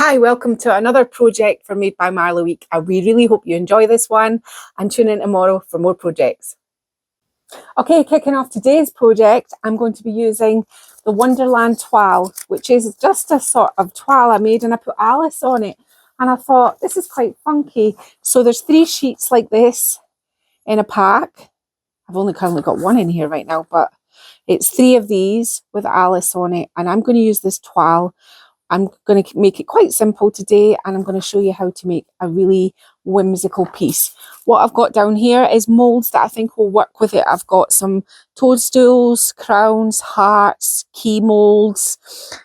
Hi, welcome to another project for Made by Marley Week. We really hope you enjoy this one and tune in tomorrow for more projects. Okay, kicking off today's project, I'm going to be using the Wonderland Toile, which is just a sort of toile I made and I put Alice on it. And I thought, this is quite funky. So there's 3 sheets like this in a pack. I've only currently got 1 in here right now, but it's 3 of these with Alice on it. And I'm going to use this toile. I'm going to make it quite simple today, and I'm going to show you how to make a really whimsical piece. What I've got down here is moulds that I think will work with it. I've got some toadstools, crowns, hearts, key moulds,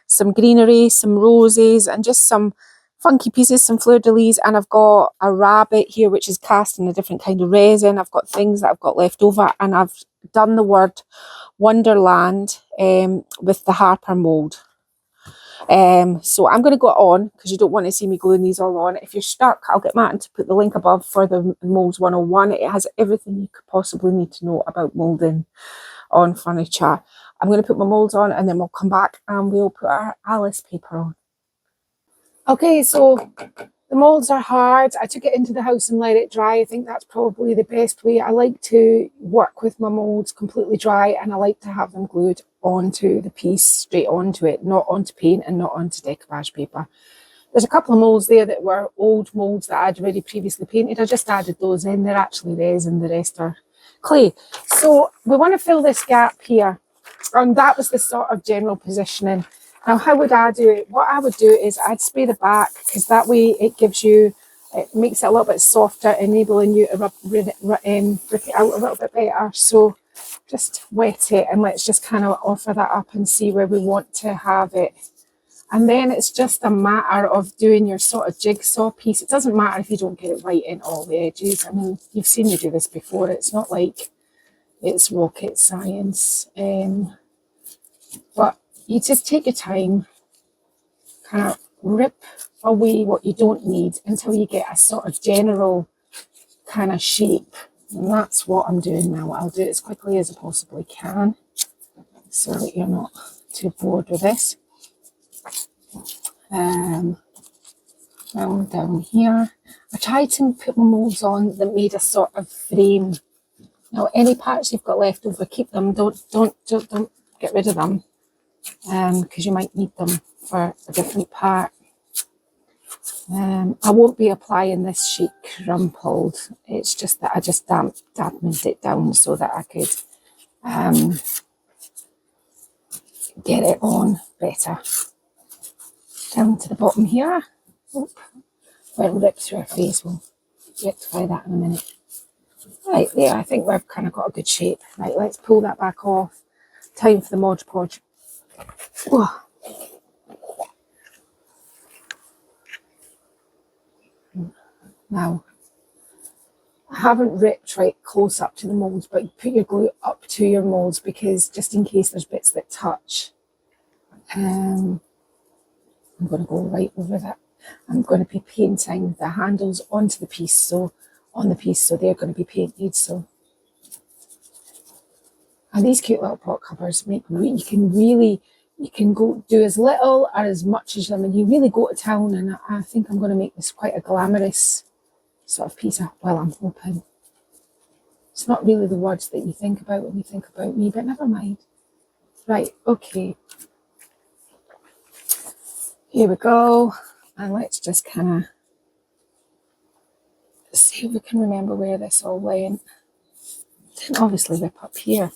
some greenery, some roses, and just some funky pieces, some fleur-de-lis, and I've got a rabbit here which is cast in a different kind of resin. I've got things that I've got left over, and I've done the word Wonderland with the Harper mould. So I'm going to go on because you don't want to see me gluing these all on. If you're stuck, I'll get Martin to put the link above for the Moulds 101. It has everything you could possibly need to know about moulding on furniture. I'm going to put my moulds on and then we'll come back and we'll put our Alice paper on. Okay, so the moulds are hard. I took it into the house and let it dry. I think that's probably the best way. I like to work with my moulds completely dry, and I like to have them glued onto the piece, straight onto it, not onto paint and not onto decoupage paper. There's a couple of moulds there that were old moulds that I'd already previously painted. I just added those in. They're actually resin, the rest are clay. So we want to fill this gap here, and that was the sort of general positioning. Now, how would I do it? What I would do is I'd spray the back, because that way it makes it a little bit softer, enabling you to rip it out a little bit better. So just wet it and let's just kind of offer that up and see where we want to have it. And then it's just a matter of doing your sort of jigsaw piece. It doesn't matter if you don't get it right in all the edges. I mean, you've seen me do this before. It's not like it's rocket science. But you just take your time, kind of rip away what you don't need until you get a sort of general kind of shape. And that's what I'm doing now. I'll do it as quickly as I possibly can so that you're not too bored with this. Now down here, I tried to put my moulds on that made a sort of frame. Now, any parts you've got left over, keep them. Don't get rid of them. Because you might need them for a different part. I won't be applying this sheet crumpled. It's just that I just dampened it down so that I could get it on better. Down to the bottom here. Oop. Where it'll rip through our face. We'll rectify that in a minute. Right there, I think we've kind of got a good shape. Right, let's pull that back off. Time for the Mod Podge. Whoa. Now, I haven't ripped right close up to the moulds, but put your glue up to your moulds, because just in case there's bits that touch. I'm going to go right over that. I'm going to be painting the handles onto the piece, so they're going to be painted. So, and these cute little pot covers make you can go do as little or as much as them, and you really go to town. And I think I'm going to make this quite a glamorous sort of piece. Well, I'm hoping. It's not really the words that you think about when you think about me, but never mind. Right, okay. Here we go. And let's just kind of see if we can remember where this all went. Didn't obviously rip up here.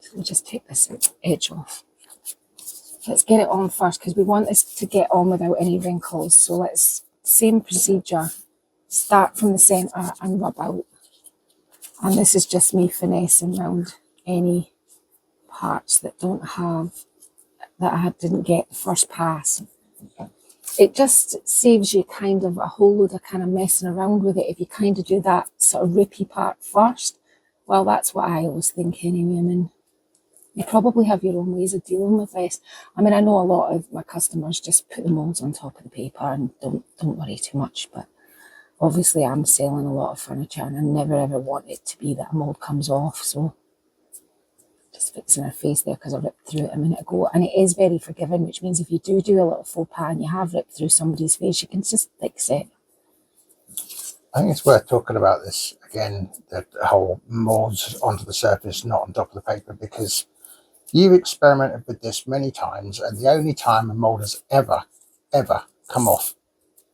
So we'll just take this edge off. Let's get it on first, because we want this to get on without any wrinkles. So let's, same procedure, start from the centre and rub out. And this is just me finessing around any parts that I didn't get the first pass. It just saves you kind of a whole load of kind of messing around with it if you kind of do that sort of rippy part first. Well, that's what I always think anyway. I mean, you probably have your own ways of dealing with this. I mean, I know a lot of my customers just put the moulds on top of the paper and don't worry too much, but obviously I'm selling a lot of furniture and I never ever want it to be that a mould comes off. So Just fixing her face there because I ripped through it a minute ago. And it is very forgiving, which means if you do a little faux pas and you have ripped through somebody's face, you can just fix it. I think it's worth talking about this again, the whole molds onto the surface, not on top of the paper, because you've experimented with this many times, and the only time a mold has ever come off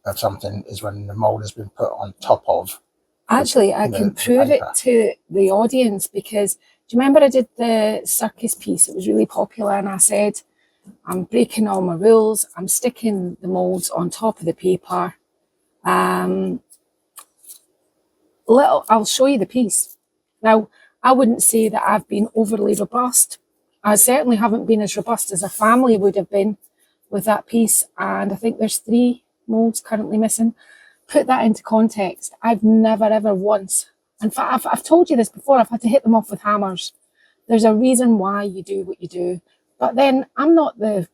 of something is when the mold has been put on top of. Actually, I can prove it to the audience, because do you remember I did the circus piece? It was really popular, and I said, I'm breaking all my rules. I'm sticking the molds on top of the paper. I'll show you the piece. Now, I wouldn't say that I've been overly robust. I certainly haven't been as robust as a family would have been with that piece. And I think there's 3 molds currently missing. Put that into context. I've never, ever once, in fact, I've told you this before, I've had to hit them off with hammers. There's a reason why you do what you do. But then I'm not the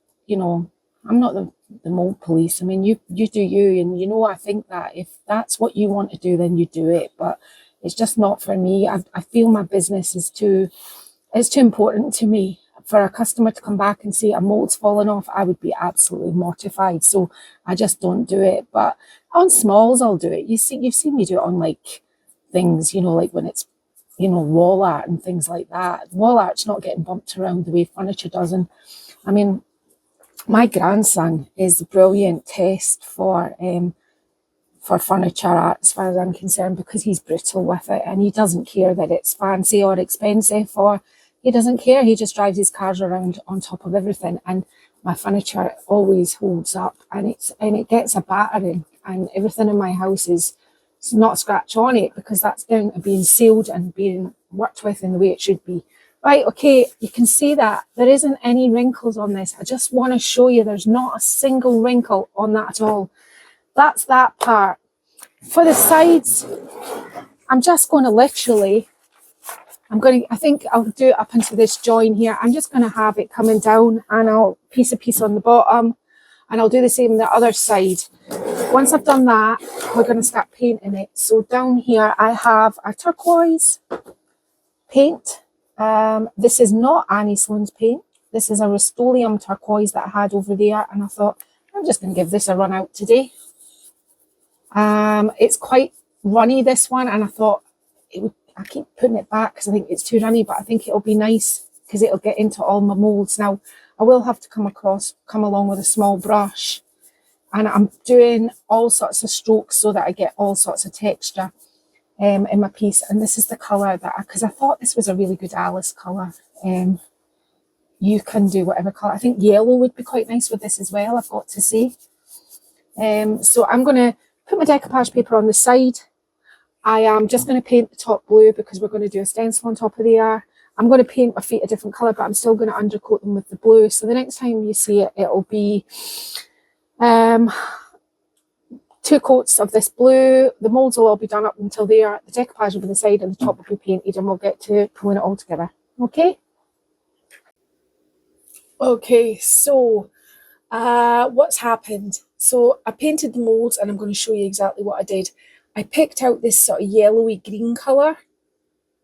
mold police. I mean, you do you, and I think that if that's what you want to do, then you do it. But it's just not for me. I feel my business is too important to me. For a customer to come back and say a mold's fallen off, I would be absolutely mortified. So I just don't do it. But on smalls, I'll do it. You've seen me do it on like things, like when it's, wall art and things like that. Wall art's not getting bumped around the way furniture does. And I mean, my grandson is a brilliant test for furniture art as far as I'm concerned, because he's brutal with it and he doesn't care that it's fancy or expensive, or he doesn't care. He just drives his cars around on top of everything, and my furniture always holds up, and it gets a battering, and everything in my house is not a scratch on it, because that's down to being sealed and being worked with in the way it should be. Right, okay, you can see that there isn't any wrinkles on this. I just want to show you there's not a single wrinkle on that at all. That's that part. For the sides, I'm just going to literally, I think I'll do it up into this join here. I'm just going to have it coming down, and I'll piece a piece on the bottom, and I'll do the same on the other side. Once I've done that, we're going to start painting it. So down here, I have a turquoise paint. This is not Annie Sloan's paint. This is a Rust-Oleum turquoise that I had over there, and I thought, I'm just going to give this a run out today. It's quite runny, this one, and I thought I keep putting it back because I think it's too runny, but I think it'll be nice because it'll get into all my molds. Now, I will have to come along with a small brush, and I'm doing all sorts of strokes so that I get all sorts of texture in my piece. And this is the colour because I thought this was a really good Alice colour. You can do whatever colour. I think yellow would be quite nice with this as well, I've got to say. So I'm going to put my decoupage paper on the side. I am just going to paint the top blue because we're going to do a stencil on top of there. I'm going to paint my feet a different colour, but I'm still going to undercoat them with the blue. So the next time you see it, it'll be 2 coats of this blue. The moulds will all be done up until there. The decoupage will be on the side and the top will be painted, and we'll get to pulling it all together. Okay? Okay, so what's happened? So I painted the moulds, and I'm going to show you exactly what I did. I picked out this sort of yellowy green colour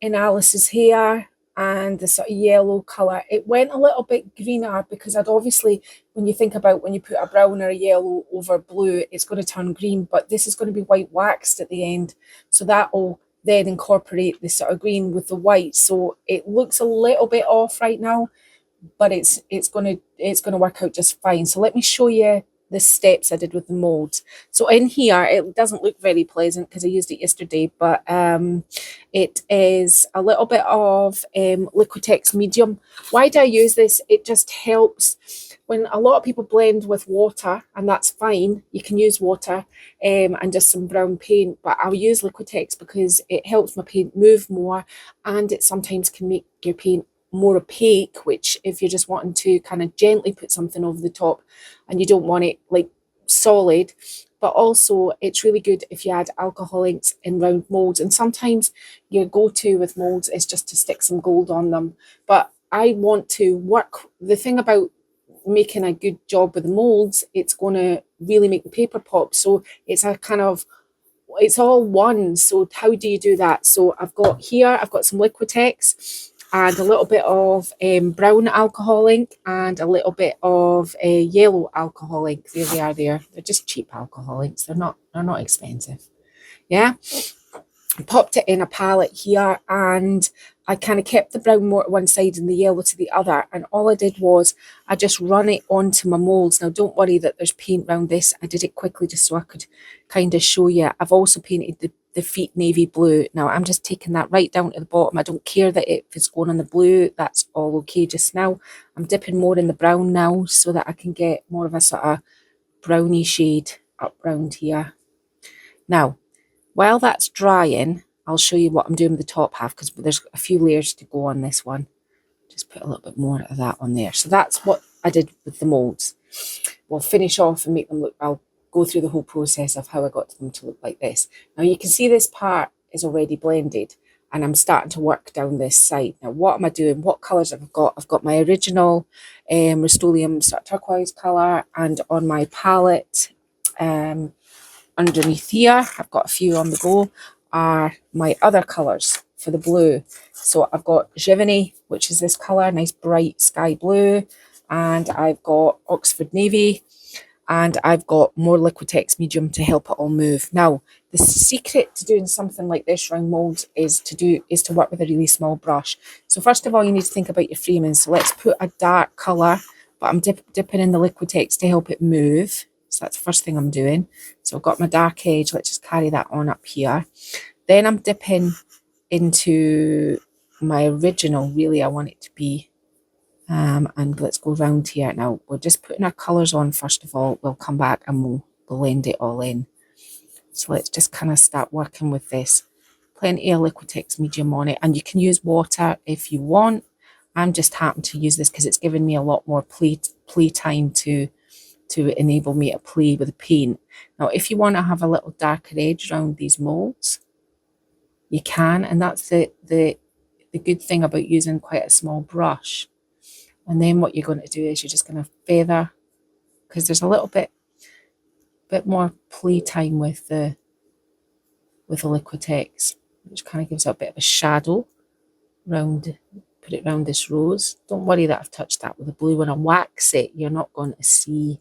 in Alice's hair and the sort of yellow colour. It went a little bit greener because I'd obviously, when you think about when you put a brown or a yellow over blue, it's going to turn green, but this is going to be white waxed at the end. So that will then incorporate the sort of green with the white. So it looks a little bit off right now, but it's going to work out just fine. So let me show you the steps I did with the molds. So in here, it doesn't look very pleasant because I used it yesterday, but it is a little bit of Liquitex medium. Why do I use this? It just helps when a lot of people blend with water, and that's fine. You can use water and just some brown paint, but I'll use Liquitex because it helps my paint move more, and it sometimes can make your paint more opaque, which if you're just wanting to kind of gently put something over the top and you don't want it like solid. But also it's really good if you add alcohol inks in round molds, and sometimes your go-to with molds is just to stick some gold on them. But I want to work, the thing about making a good job with the molds, it's going to really make the paper pop. So it's a kind of, it's all one. So how do you do that? So I've got some Liquitex. and a little bit of brown alcohol ink and a little bit of a yellow alcohol ink. There they are there. They're just cheap alcohol inks. They're not expensive. Yeah. Popped it in a palette here, and I kind of kept the brown more to one side and the yellow to the other, and all I did was I just run it onto my molds. Now don't worry that there's paint around this. I did it quickly just so I could kind of show you. I've also painted the feet navy blue. Now I'm just taking that right down to the bottom. I don't care that if it's going on the blue, that's all okay just now. I'm dipping more in the brown now so that I can get more of a sort of browny shade up round here. Now while that's drying, I'll show you what I'm doing with the top half, because there's a few layers to go on this one. Just put a little bit more of that on there. So that's what I did with the molds. We'll finish off and make them look, I'll go through the whole process of how I got them to look like this. Now you can see this part is already blended, and I'm starting to work down this side. Now what am I doing? What colours have I got? I've got my original Rust-Oleum sort of turquoise colour, and on my palette, underneath here, I've got a few on the go, are my other colours for the blue. So I've got Giverny, which is this colour, nice bright sky blue, and I've got Oxford Navy, and I've got more Liquitex medium to help it all move. Now, the secret to doing something like this around molds is to work with a really small brush. So first of all, you need to think about your framing. So let's put a dark colour, but I'm dipping in the Liquitex to help it move. So that's the first thing I'm doing. So I've got my dark edge. Let's just carry that on up here. Then I'm dipping into my original. Really, I want it to be. And let's go round here. Now, we're just putting our colours on first of all. We'll come back and we'll blend it all in. So let's just kind of start working with this. Plenty of Liquitex medium on it. And you can use water if you want. I'm just happen to use this because it's given me a lot more play time to enable me to play with the paint. Now, if you want to have a little darker edge around these molds, you can, and that's the good thing about using quite a small brush. And then what you're going to do is you're just going to feather, because there's a little bit more play time with the Liquitex, which kind of gives it a bit of a shadow round. Put it around this rose. Don't worry that I've touched that with the blue. When I wax it, you're not going to see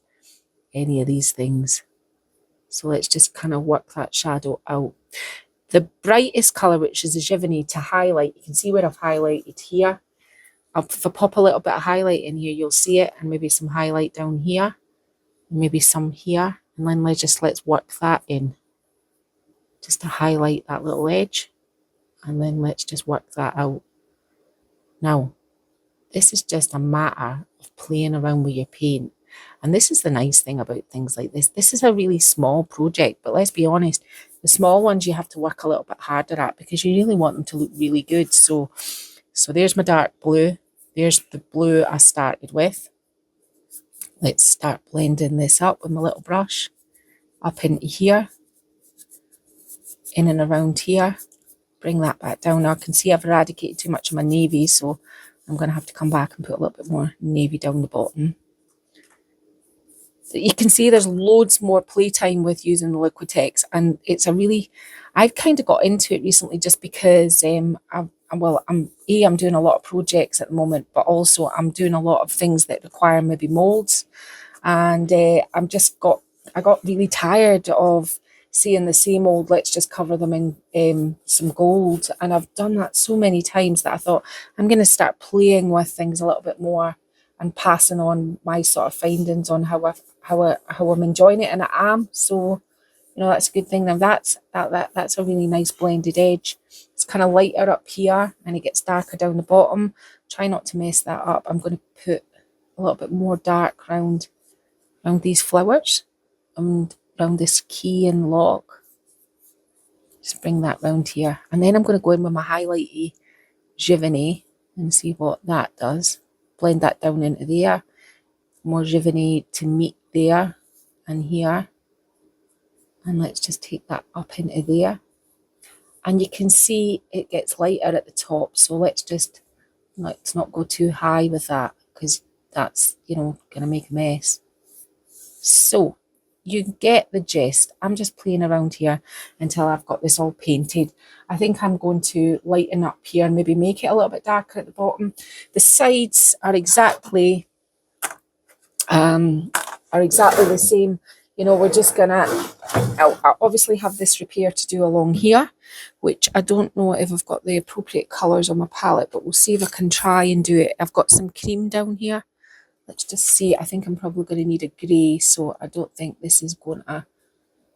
any of these things. So let's just kind of work that shadow out. The brightest colour, which is the Giverny, to highlight, you can see where I've highlighted here. If I pop a little bit of highlight in here, you'll see it, and maybe some highlight down here, maybe some here, and then let's work that in, just to highlight that little edge, and then let's just work that out. Now, this is just a matter of playing around with your paint. And this is the nice thing about things like this. This is a really small project, but let's be honest, the small ones you have to work a little bit harder at, because you really want them to look really good. So there's my dark blue. There's the blue I started with. Let's start blending this up with my little brush. Up into here. In and around here. Bring that back down. Now I can see I've eradicated too much of my navy, so I'm going to have to come back and put a little bit more navy down the bottom. You can see there's loads more playtime with using the Liquitex, and it's a really, I've kind of got into it recently just because I'm doing a lot of projects at the moment, but also I'm doing a lot of things that require maybe molds, and I got really tired of seeing the same old, let's just cover them in some gold, and I've done that so many times that I thought I'm going to start playing with things a little bit more and passing on my sort of findings on how I'm enjoying it, and I am. So, you know, that's a good thing. Now that's a really nice blended edge. It's kind of lighter up here and it gets darker down the bottom. Try not to mess that up. I'm going to put a little bit more dark around these flowers and around this key and lock. Just bring that round here, and then I'm going to go in with my highlighty Giverny and see what that does. Blend that down into there. More Giverny to meet there and here. And let's just take that up into there. And you can see it gets lighter at the top. So let's not go too high with that, because that's, you know, going to make a mess. So you get the gist. I'm just playing around here until I've got this all painted. I think I'm going to lighten up here and maybe make it a little bit darker at the bottom. The sides are exactly the same. You know, we're just gonna, I'll obviously have this repair to do along here, which I don't know if I've got the appropriate colours on my palette, but we'll see if I can try and do it. I've got some cream down here. Let's just see. I think I'm probably going to need a grey, so I don't think this is going to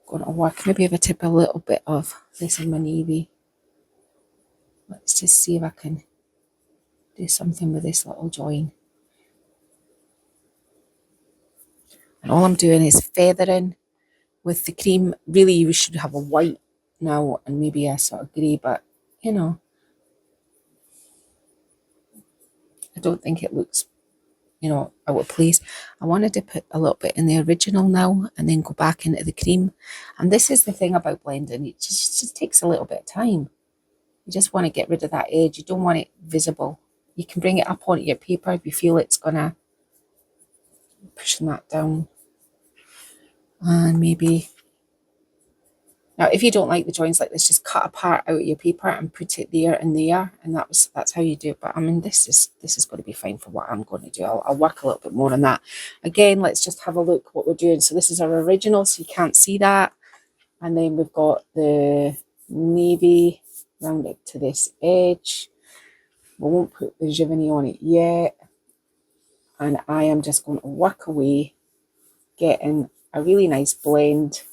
work. Maybe if I tip a little bit of this in my navy. Let's just see if I can do something with this little join. And all I'm doing is feathering with the cream. Really, we should have a white now and maybe a sort of grey, but you know, I don't think it looks, you know, out of place. I wanted to put a little bit in the original now and then go back into the cream. And this is the thing about blending. It just takes a little bit of time. You just want to get rid of that edge. You don't want it visible. You can bring it up onto your paper if you feel it's gonna, pushing that down. And maybe, now if you don't like the joins like this, just cut a part out of your paper and put it there and there, and that's how you do it. But I mean, this is going to be fine for what I'm going to do. I'll work a little bit more on that. Again, let's just have a look what we're doing. So this is our original, so you can't see that. And then we've got the navy rounded to this edge. We won't put the Giverny on it yet. And I am just going to work away, getting a really nice blend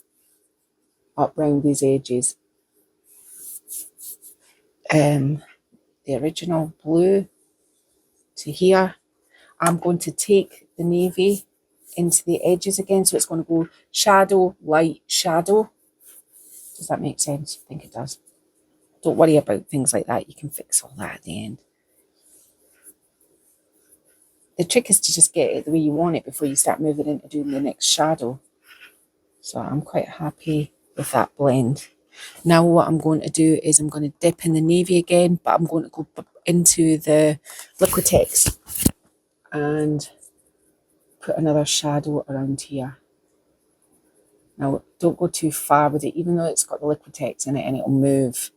up round these edges. The original blue to here. I'm going to take the navy into the edges again, so it's going to go shadow, light, shadow. Does that make sense? I think it does. Don't worry about things like that. You can fix all that at the end. The trick is to just get it the way you want it before you start moving into doing the next shadow. So I'm quite happy with that blend. Now what I'm going to do is I'm going to dip in the navy again, but I'm going to go into the Liquitex and put another shadow around here. Now don't go too far with it, even though it's got the Liquitex in it and it'll move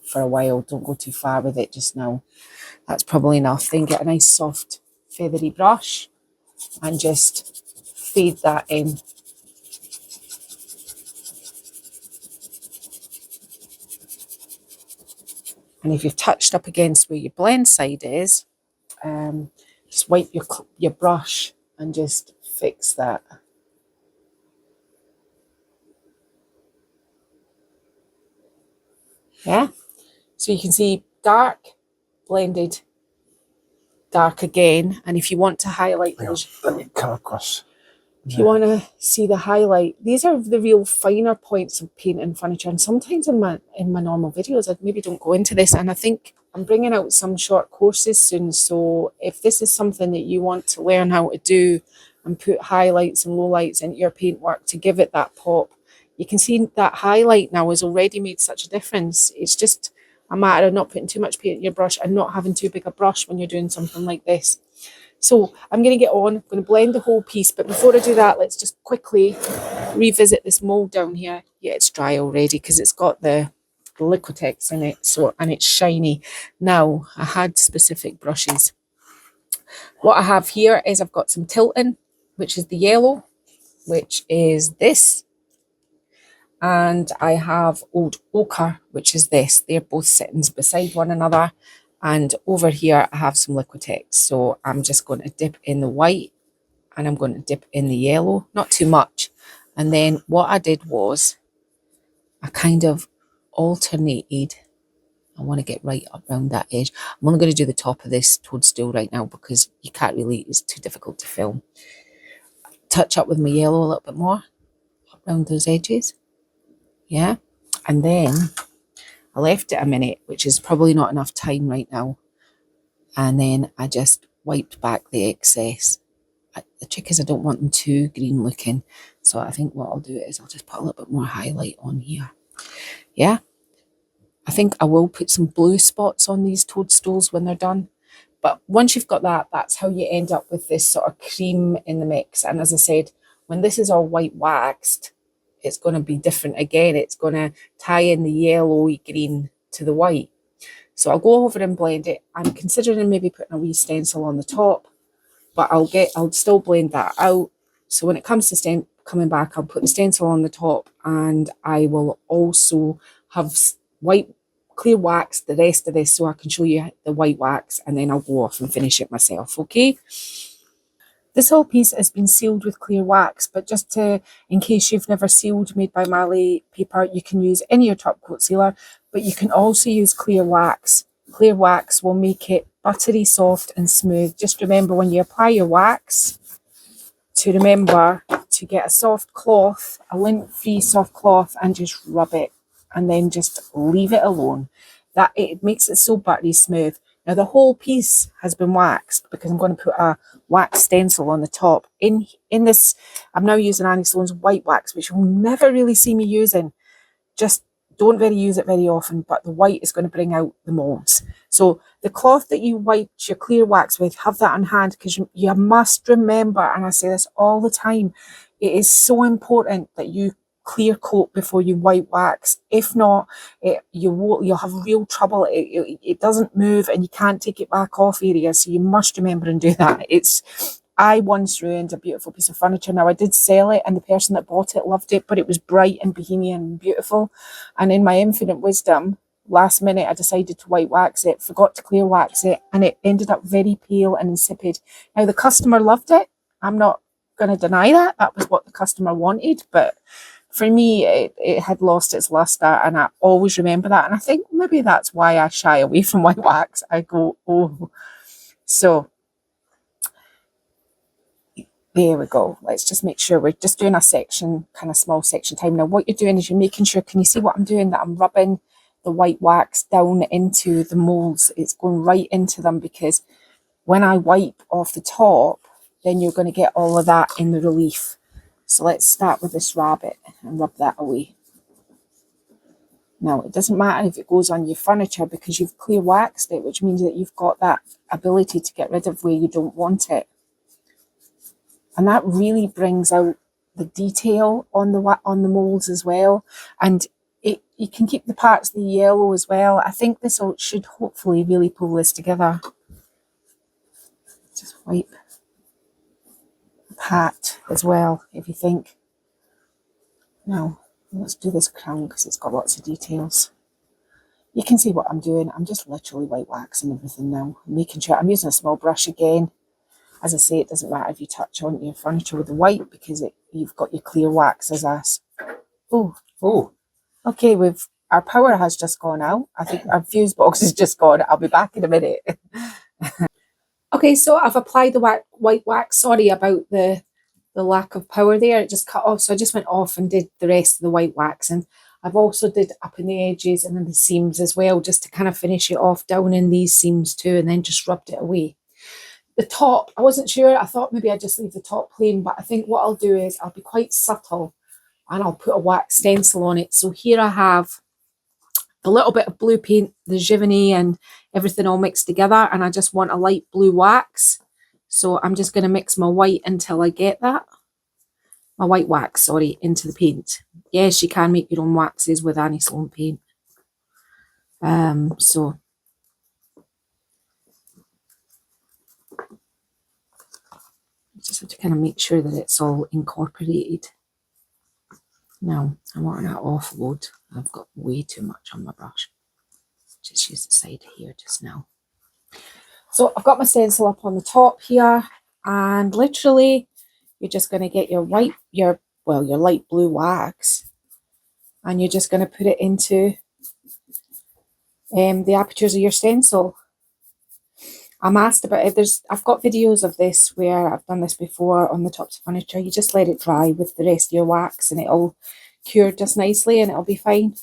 for a while. Don't go too far with it just now. That's probably enough. Then get a nice soft feathery brush and just fade that in. And if you've touched up against where your blend side is, just wipe your brush and just fix that. Yeah, so you can see dark, blended, dark again. And if you want to highlight those, let me come across. If you want to see the highlight, these are the real finer points of painting furniture. And sometimes in my normal videos, I maybe don't go into this. And I think I'm bringing out some short courses soon. So if this is something that you want to learn how to do and put highlights and lowlights into your paintwork to give it that pop, you can see that highlight now has already made such a difference. It's just a matter of not putting too much paint in your brush and not having too big a brush when you're doing something like this. So I'm going to get on, I'm going to blend the whole piece. But before I do that, let's just quickly revisit this mould down here. Yeah, it's dry already because it's got the Liquitex in it, so, and it's shiny. Now, I had specific brushes. What I have here is I've got some Tilton, which is the yellow, which is this. And I have Old Ochre, which is this. They're both sitting beside one another. And over here, I have some Liquitex. So I'm just going to dip in the white and I'm going to dip in the yellow, not too much. And then what I did was I kind of alternated. I want to get right up around that edge. I'm only going to do the top of this toadstool right now because you can't really, it's too difficult to film. Touch up with my yellow a little bit more around those edges. Yeah. And then I left it a minute, which is probably not enough time right now. And then I just wiped back the excess. The trick is I don't want them too green looking. So I think what I'll do is I'll just put a little bit more highlight on here. Yeah. I think I will put some blue spots on these toadstools when they're done. But once you've got that, that's how you end up with this sort of cream in the mix. And as I said, when this is all white waxed, it's going to be different again. It's going to tie in the yellowy green to the white. So I'll go over and blend it. I'm considering maybe putting a wee stencil on the top, but I'll still blend that out. So when it comes to coming back, I'll put the stencil on the top, and I will also have white clear wax the rest of this so I can show you the white wax, and then I'll go off and finish it myself, okay? This whole piece has been sealed with clear wax, but just in case you've never sealed made by Marley paper, you can use any of your top coat sealer, but you can also use clear wax. Clear wax will make it buttery, soft and smooth. Just remember when you apply your wax to remember to get a soft cloth, a lint-free soft cloth, and just rub it, and then just leave it alone. That it makes it so buttery smooth. Now the whole piece has been waxed because I'm going to put a wax stencil on the top. In this, I'm now using Annie Sloan's white wax, which you'll never really see me using. Just don't use it very often, but the white is going to bring out the molds. So the cloth that you wiped your clear wax with, have that on hand, because you must remember, and I say this all the time, it is so important that you clear coat before you white wax. If not, you'll have real trouble. It doesn't move and you can't take it back off areas, so you must remember and do that. I once ruined a beautiful piece of furniture. Now I did sell it and the person that bought it loved it, but it was bright and bohemian and beautiful, and in my infinite wisdom, last minute I decided to white wax it, forgot to clear wax it, and it ended up very pale and insipid. Now the customer loved it, I'm not going to deny that was what the customer wanted, but for me, it had lost its luster, and I always remember that. And I think maybe that's why I shy away from white wax. I go, oh. So there we go. Let's just make sure we're just doing a section, kind of small section time. Now what you're doing is you're making sure, can you see what I'm doing? That I'm rubbing the white wax down into the molds. It's going right into them, because when I wipe off the top, then you're going to get all of that in the relief. So let's start with this rabbit and rub that away. Now, it doesn't matter if it goes on your furniture because you've clear waxed it, which means that you've got that ability to get rid of where you don't want it. And that really brings out the detail on the molds as well. And you can keep the parts of the yellow as well. I think this should hopefully really pull this together. Just wipe hat as well, if you think. Now let's do this crown because it's got lots of details. You can see what I'm doing. I'm just literally white waxing everything now, making sure I'm using a small brush again. As I say, it doesn't matter if you touch on your furniture with the white, because you've got your clear wax as us. Oh okay, our power has just gone out. I think our fuse box has just gone. I'll be back in a minute. Okay, so I've applied the white wax. Sorry about the lack of power there. It just cut off. So I just went off and did the rest of the white wax. And I've also did up in the edges and in the seams as well, just to kind of finish it off down in these seams too, and then just rubbed it away. The top, I wasn't sure. I thought maybe I'd just leave the top plain, but I think what I'll do is I'll be quite subtle and I'll put a wax stencil on it. So here I have a little bit of blue paint, the Giverny and everything all mixed together, and I just want a light blue wax. So I'm just going to mix my white until I get that. My white wax, sorry, into the paint. Yes, you can make your own waxes with Annie Sloan paint. So just have to kind of make sure that it's all incorporated. Now, I want that offload. I've got way too much on my brush. Just use the side here just now. So I've got my stencil up on the top here, and literally you're just going to get your your light blue wax, and you're just going to put it into the apertures of your stencil. I'm asked about it. I've got videos of this where I've done this before on the tops of furniture. You just let it dry with the rest of your wax and it'll cure just nicely and it'll be fine.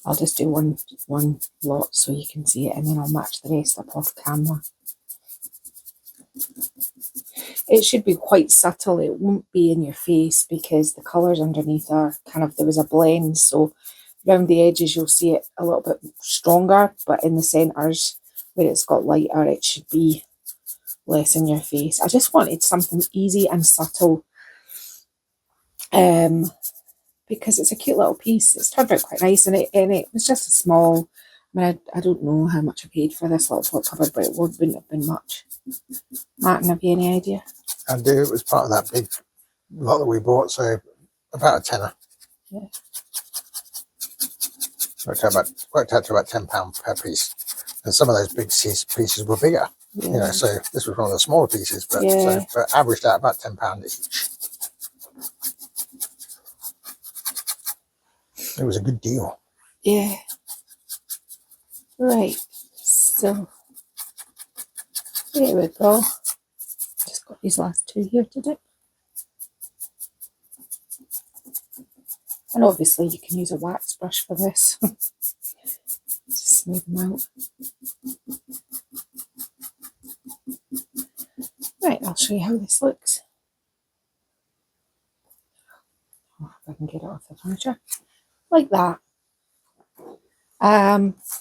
I'll just do one lot so you can see it, and then I'll match the rest up off camera. It should be quite subtle. It won't be in your face because the colours underneath are kind of, there was a blend, so around the edges you'll see it a little bit stronger, but in the centres where it's got lighter, it should be less in your face. I just wanted something easy and subtle, because it's a cute little piece. It's turned out quite nice, and it was just a small. I mean, I don't know how much I paid for this little pot cover, but it wouldn't have been much. Martin, have you any idea? I do. It was part of that big lot that we bought, so about a tenner. Yeah. Worked out to about £10 per piece. And some of those big pieces were bigger. Yeah. You know, so this was one of the smaller pieces, but, Yeah. but averaged out about £10 each. It was a good deal. Yeah. Right. So there we go. Just got these last two here to do. And obviously you can use a wax brush for this. Just smooth them out. Right, I'll show you how this looks. Oh, if I can get it off the furniture. Like that.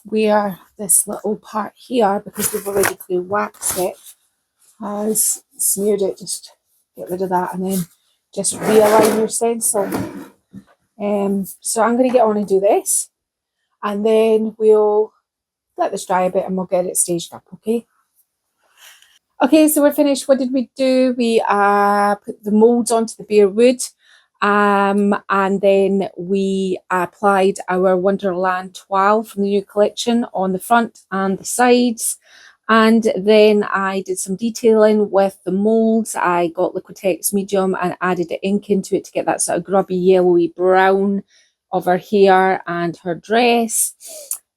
We are this little part here, because we've already clear waxed it, has smeared it. Just get rid of that and then just realign your stencil. So I'm going to get on and do this, and then we'll let this dry a bit and we'll get it staged up, okay? Okay, so we're finished. What did we do? We put the moulds onto the bare wood, and then we applied our Wonderland Toile from the new collection on the front and the sides. And then I did some detailing with the moulds. I got Liquitex medium and added the ink into it to get that sort of grubby yellowy brown of her hair and her dress.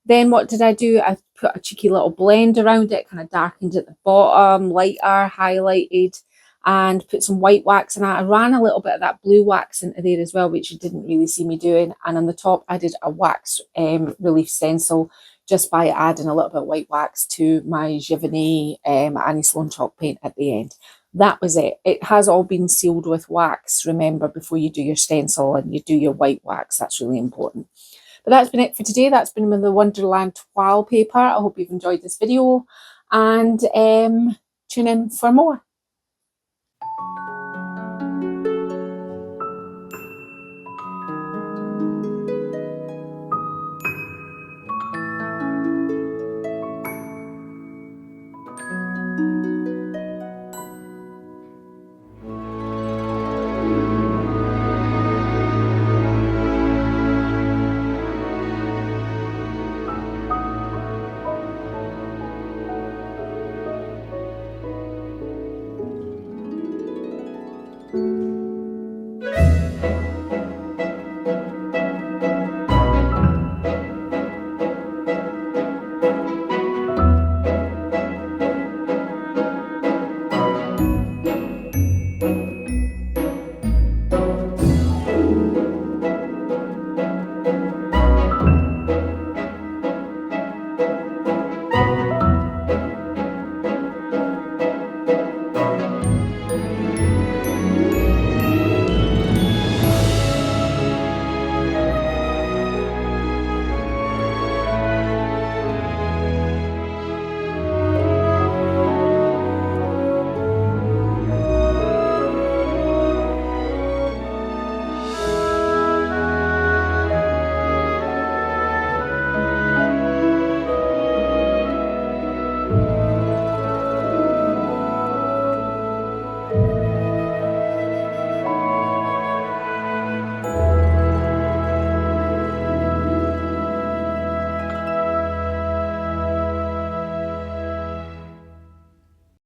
Then what did I do? I put a cheeky little blend around it, kind of darkened at the bottom, lighter, highlighted, and put some white wax in it. I ran a little bit of that blue wax into there as well, which you didn't really see me doing. And on the top, I did a wax relief stencil just by adding a little bit of white wax to my Giverny Annie Sloan chalk paint at the end. That was it. It has all been sealed with wax, remember, before you do your stencil and you do your white wax. That's really important. But that's been it for today. That's been with the Wonderland Toile paper. I hope you've enjoyed this video, and tune in for more.